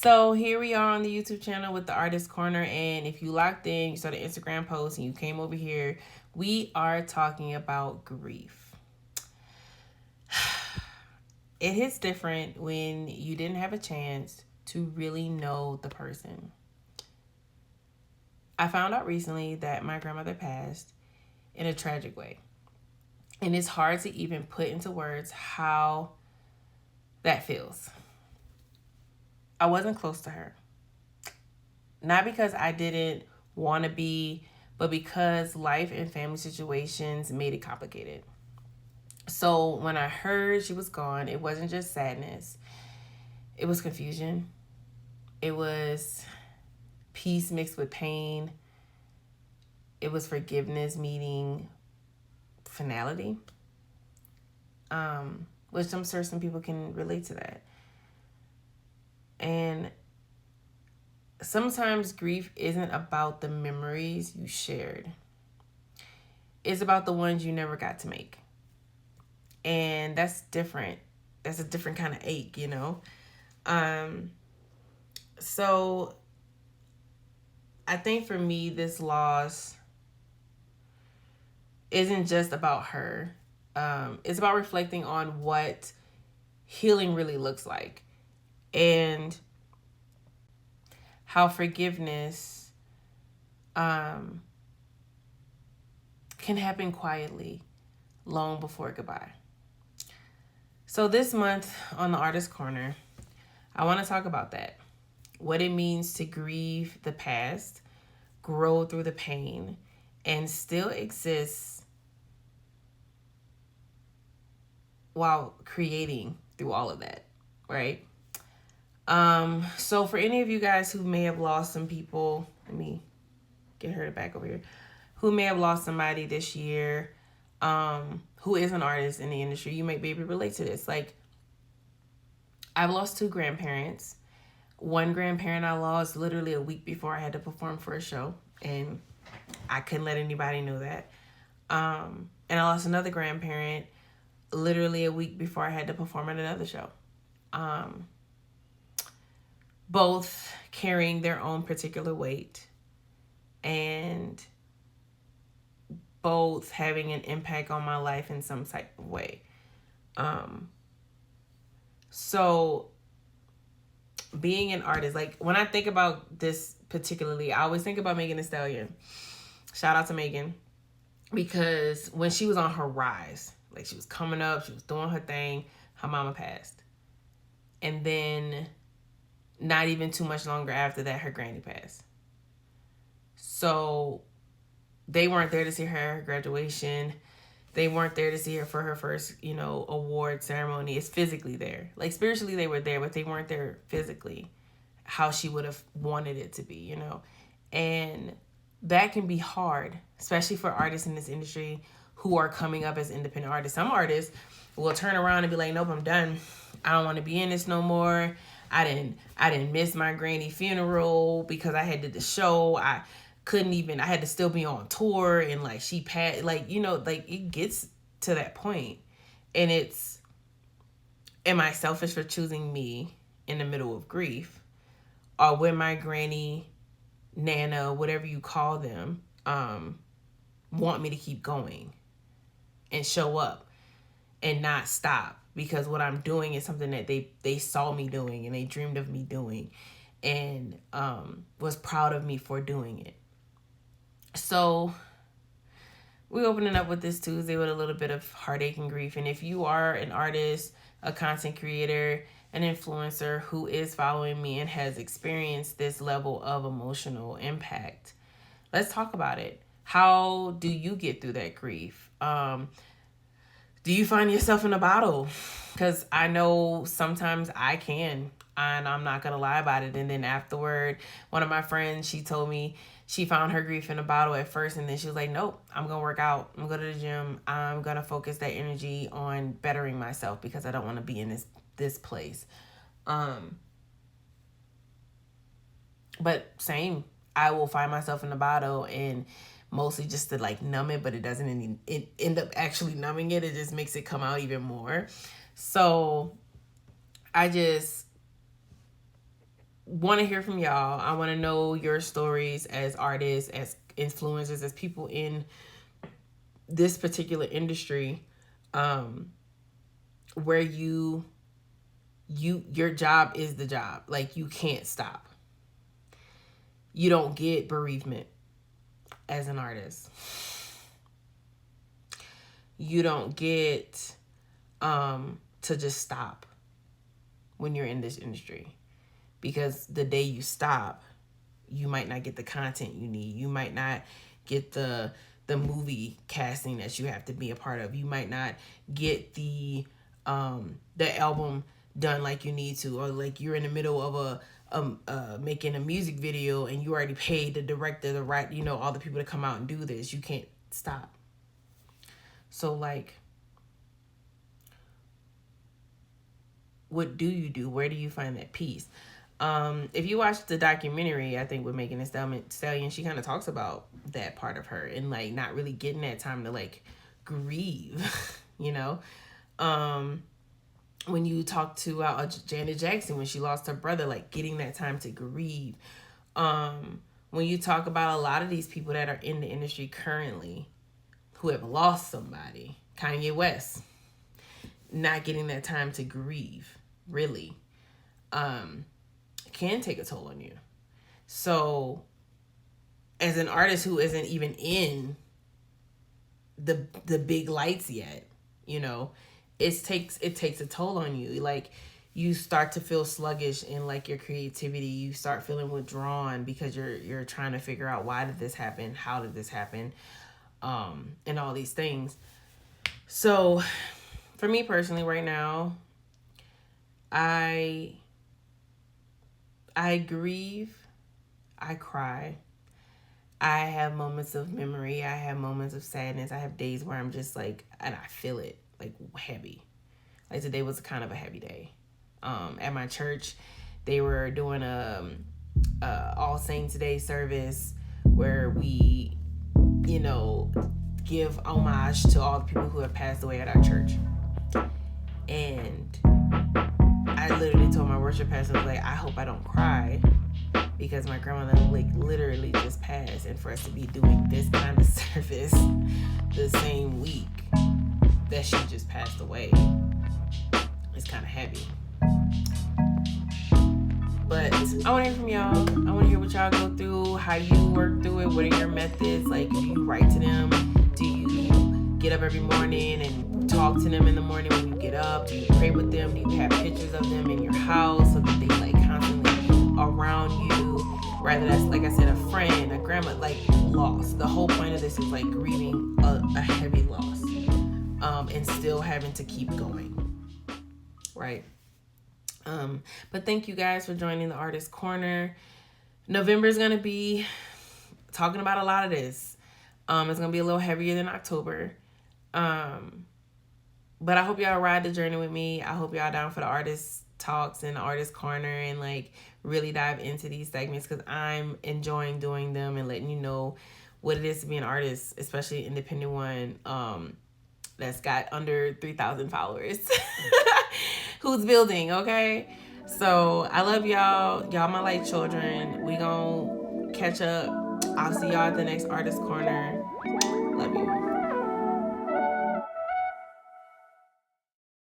So here we are on the YouTube channel with the Artist Corner, and if you locked in, you saw the Instagram post and you came over here, we are talking about grief. It hits different when you didn't have a chance to really know the person. I found out recently that my grandmother passed in a tragic way. And it's hard to even put into words how that feels. I wasn't close to her. Not because I didn't want to be, but because life and family situations made it complicated. So when I heard she was gone, it wasn't just sadness. It was confusion. It was peace mixed with pain. It was forgiveness meeting finality. Which I'm sure some people can relate to that. And sometimes grief isn't about the memories you shared. It's about the ones you never got to make. And that's different. That's a different kind of ache, you know? So I think for me, this loss isn't just about her. It's about reflecting on what healing really looks like and how forgiveness can happen quietly long before goodbye. So this month on the Artist Corner, I want to talk about that. What it means to grieve the past, grow through the pain, and still exist while creating through all of that, right? So for any of you guys who may have lost some people, let me get her back over here, who may have lost somebody this year, who is an artist in the industry, you might be able to relate to this. Like, I've lost 2 grandparents. One grandparent I lost literally a week before I had to perform for a show, and I couldn't let anybody know that. And I lost another grandparent literally a week before I had to perform at another show. Both carrying their own particular weight and both having an impact on my life in some type of way. So being an artist, like when I think about this particularly, I always think about Megan Thee Stallion. Shout out to Megan. Because when she was on her rise, like she was coming up, she was doing her thing, her mama passed. And then not even too much longer after that, her granny passed. So they weren't there to see her at her graduation. They weren't there to see her for her first, award ceremony. It's physically there. Like spiritually they were there, but they weren't there physically how she would have wanted it to be, And that can be hard, especially for artists in this industry who are coming up as independent artists. Some artists will turn around and be like, nope, I'm done. I don't want to be in this no more. I didn't miss my granny funeral because I had did the show. I had to still be on tour, and like she passed, it gets to that point. And it's, am I selfish for choosing me in the middle of grief? Or when my granny, Nana, whatever you call them, want me to keep going and show up and not stop, because what I'm doing is something that they saw me doing and they dreamed of me doing and was proud of me for doing it. So we're opening up with this Tuesday with a little bit of heartache and grief. And if you are an artist, a content creator, an influencer who is following me and has experienced this level of emotional impact, let's talk about it. How do you get through that grief? Do you find yourself in a bottle? Because I know sometimes I can, and I'm not going to lie about it. And then afterward, one of my friends, she told me she found her grief in a bottle at first, and then she was like, nope, I'm going to work out. I'm going to go to the gym. I'm going to focus that energy on bettering myself because I don't want to be in this place. But same, I will find myself in the bottle and mostly just to like numb it, but it doesn't end up actually numbing it. It just makes it come out even more. So I just want to hear from y'all. I want to know your stories as artists, as influencers, as people in this particular industry, where your job is the job. Like, you can't stop. You don't get bereavement as an artist. You don't get to just stop when you're in this industry, because the day you stop, you might not get the content you need. You might not get the movie casting that you have to be a part of. You might not get the album done like you need to, or like you're in the middle of making a music video and you already paid the director, the right, all the people to come out and do this. You can't stop. So, like, what do you do? Where do you find that peace? If you watch the documentary, I think with Megan Thee Stallion, she kind of talks about that part of her and, like, not really getting that time to, like, grieve, when you talk to Janet Jackson, when she lost her brother, like, getting that time to grieve. When you talk about a lot of these people that are in the industry currently who have lost somebody, Kanye West, not getting that time to grieve, really, can take a toll on you. So, as an artist who isn't even in the big lights yet, it takes a toll on you. Like, you start to feel sluggish in, like, your creativity. You start feeling withdrawn because you're trying to figure out, why did this happen? How did this happen? And all these things. So, for me personally, right now, I grieve, I cry, I have moments of memory, I have moments of sadness, I have days where I'm just like, and I feel it, like, heavy. Like, today was kind of a heavy day. At my church, they were doing a All Saints Day service where we, give homage to all the people who have passed away at our church. And I literally told my worship pastor, I was like, I hope I don't cry, because my grandmother, like, literally just passed, and for us to be doing this kind of service the same week that she just passed away, it's kind of heavy. But I want to hear from y'all. I want to hear what y'all go through, how you work through it. What are your methods? Like, do you write to them? Do you get up every morning and talk to them in the morning when you get up? Do you pray with them? Do you have pictures of them in your house so that they, like, constantly around you? Rather that's, like I said, a friend, a grandma, like, loss. The whole point of this is, like, grieving a heavy loss, and still having to keep going, right? But thank you guys for joining the Artist Corner. November is going to be talking about a lot of this. It's going to be a little heavier than October. But I hope y'all ride the journey with me. I hope y'all down for the artist talks and the Artist Corner, and, like, really dive into these segments, because I'm enjoying doing them and letting you know what it is to be an artist, especially an independent one, that's got under 3,000 followers. Who's building, okay? So I love y'all. Y'all my light children. We gonna catch up. I'll see y'all at the next Artist Corner.